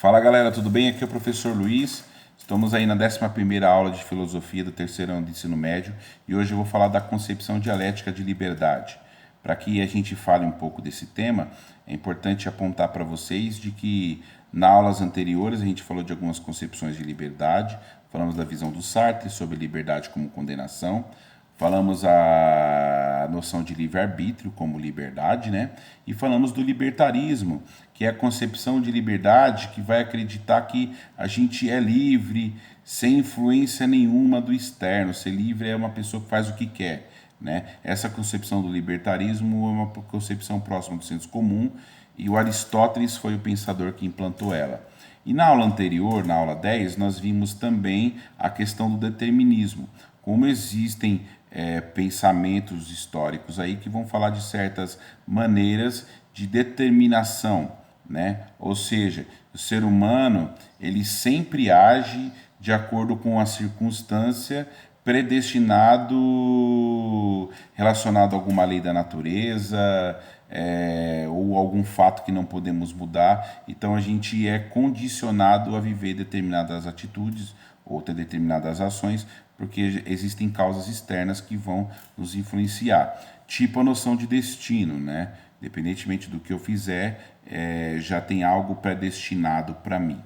Fala galera, tudo bem? Aqui é o professor Luiz. Estamos aí na 11ª aula de filosofia do terceiro ano de ensino médio e hoje eu vou falar da concepção dialética de liberdade. Para que a gente fale um pouco desse tema, é importante apontar para vocês de que nas aulas anteriores a gente falou de algumas concepções de liberdade, falamos da visão do Sartre sobre liberdade como condenação, falamos a noção de livre-arbítrio como liberdade, né? E falamos do libertarismo, que é a concepção de liberdade que vai acreditar que a gente é livre, sem influência nenhuma do externo. Ser livre é uma pessoa que faz o que quer, né? Essa concepção do libertarismo é uma concepção próxima do senso comum e o Aristóteles foi o pensador que implantou ela. E na aula anterior, na aula 10, nós vimos também a questão do determinismo, como existem pensamentos históricos aí que vão falar de certas maneiras de determinação, né? Ou seja, o ser humano ele sempre age de acordo com a circunstância predestinado relacionado a alguma lei da natureza ou algum fato que não podemos mudar. Então a gente é condicionado a viver determinadas atitudes ou ter determinadas ações porque existem causas externas que vão nos influenciar. Tipo a noção de destino, né? Independentemente do que eu fizer, já tem algo predestinado para mim.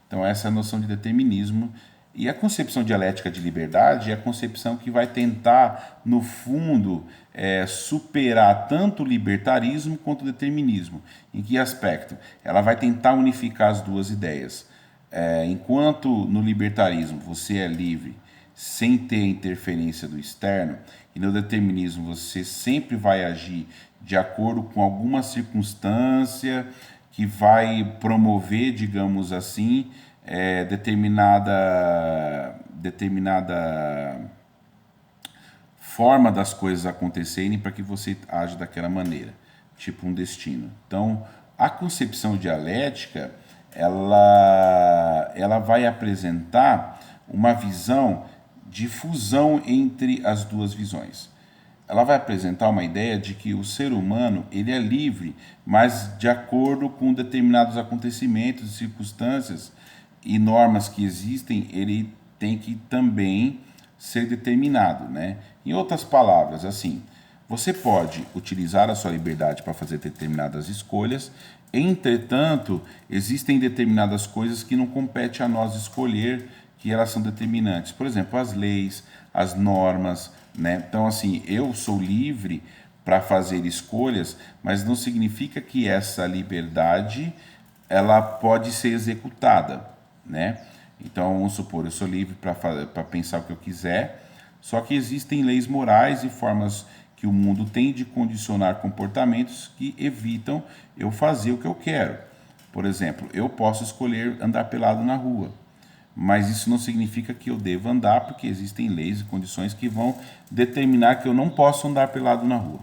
Então essa é a noção de determinismo. E a concepção dialética de liberdade é a concepção que vai tentar, no fundo, superar tanto o libertarismo quanto o determinismo. Em que aspecto? Ela vai tentar unificar as duas ideias. Enquanto no libertarismo você é livre sem ter interferência do externo, e no determinismo você sempre vai agir de acordo com alguma circunstância que vai promover, digamos assim, determinada forma das coisas acontecerem para que você age daquela maneira, tipo um destino. Então, a concepção dialética, ela vai apresentar uma visão de fusão entre as duas visões. Ela vai apresentar uma ideia de que o ser humano ele é livre, mas de acordo com determinados acontecimentos, circunstâncias e normas que existem, ele tem que também ser determinado, né? Em outras palavras, assim, você pode utilizar a sua liberdade para fazer determinadas escolhas, entretanto, existem determinadas coisas que não compete a nós escolher, que elas são determinantes. Por exemplo, as leis, as normas, né? Então, assim, eu sou livre para fazer escolhas, mas não significa que essa liberdade ela pode ser executada, né? Então, vamos supor, eu sou livre para pensar o que eu quiser, só que existem leis morais e formas que o mundo tem de condicionar comportamentos que evitam eu fazer o que eu quero. Por exemplo, eu posso escolher andar pelado na rua, mas isso não significa que eu devo andar, porque existem leis e condições que vão determinar que eu não posso andar pelado na rua.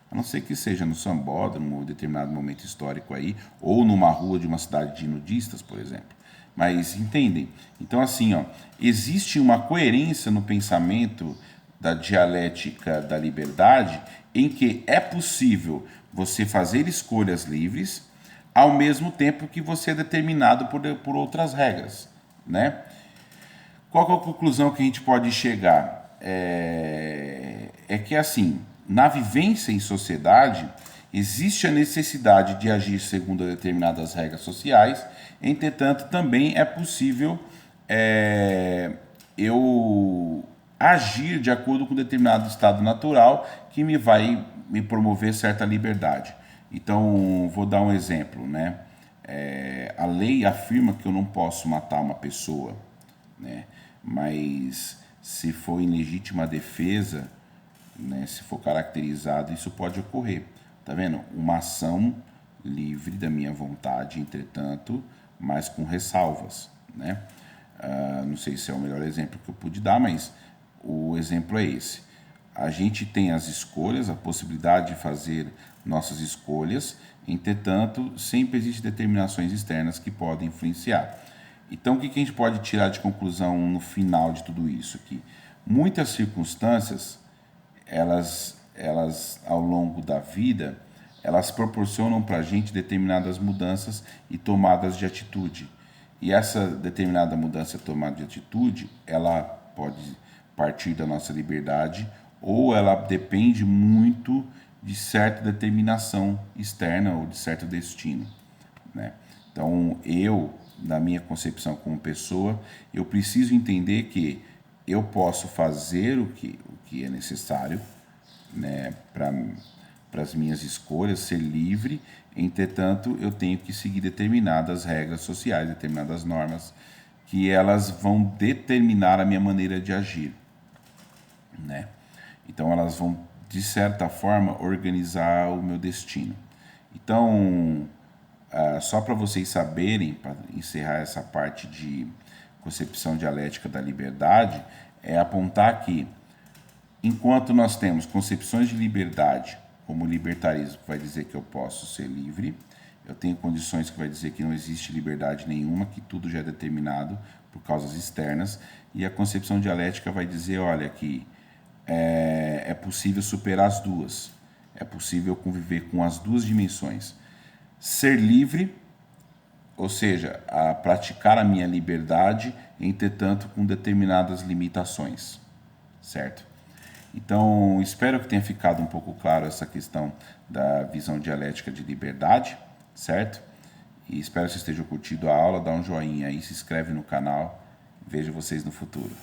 A não ser que seja no sambódromo, em determinado momento histórico aí, ou numa rua de uma cidade de nudistas, por exemplo. Mas entendem? Então, assim, ó, existe uma coerência no pensamento da dialética da liberdade em que é possível você fazer escolhas livres ao mesmo tempo que você é determinado por outras regras, né? Qual é a conclusão que a gente pode chegar? É que, assim, na vivência em sociedade, existe a necessidade de agir segundo determinadas regras sociais, entretanto, também é possível eu agir de acordo com determinado estado natural que me vai me promover certa liberdade. Então, vou dar um exemplo, né? A lei afirma que eu não posso matar uma pessoa, né? Mas se for em legítima defesa, né, se for caracterizado, isso pode ocorrer. Tá vendo? Uma ação livre da minha vontade, entretanto, mas com ressalvas, né? Não sei se é o melhor exemplo que eu pude dar, mas o exemplo é esse. A gente tem as escolhas, a possibilidade de fazer nossas escolhas, entretanto, sempre existem determinações externas que podem influenciar. Então, o que a gente pode tirar de conclusão no final de tudo isso? Que muitas circunstâncias, elas ao longo da vida, elas proporcionam para a gente determinadas mudanças e tomadas de atitude. E essa determinada mudança, tomada de atitude, ela pode partir da nossa liberdade ou ela depende muito de certa determinação externa ou de certo destino, né? Então, na minha concepção como pessoa, eu preciso entender que eu posso fazer o que é necessário, né, para as minhas escolhas, ser livre, entretanto, eu tenho que seguir determinadas regras sociais, determinadas normas, que elas vão determinar a minha maneira de agir, né? Então, elas vão, de certa forma, organizar o meu destino. Então, só para vocês saberem, para encerrar essa parte de concepção dialética da liberdade, é apontar que, enquanto nós temos concepções de liberdade, como o libertarismo, que vai dizer que eu posso ser livre, eu tenho condições que vai dizer que não existe liberdade nenhuma, que tudo já é determinado por causas externas, e a concepção dialética vai dizer, olha, que é possível superar as duas, é possível conviver com as duas dimensões. Ser livre, ou seja, a praticar a minha liberdade, entretanto com determinadas limitações, certo? Então, espero que tenha ficado um pouco claro essa questão da visão dialética de liberdade, certo? E espero que vocês estejam curtindo a aula, dá um joinha aí, se inscreve no canal, vejo vocês no futuro.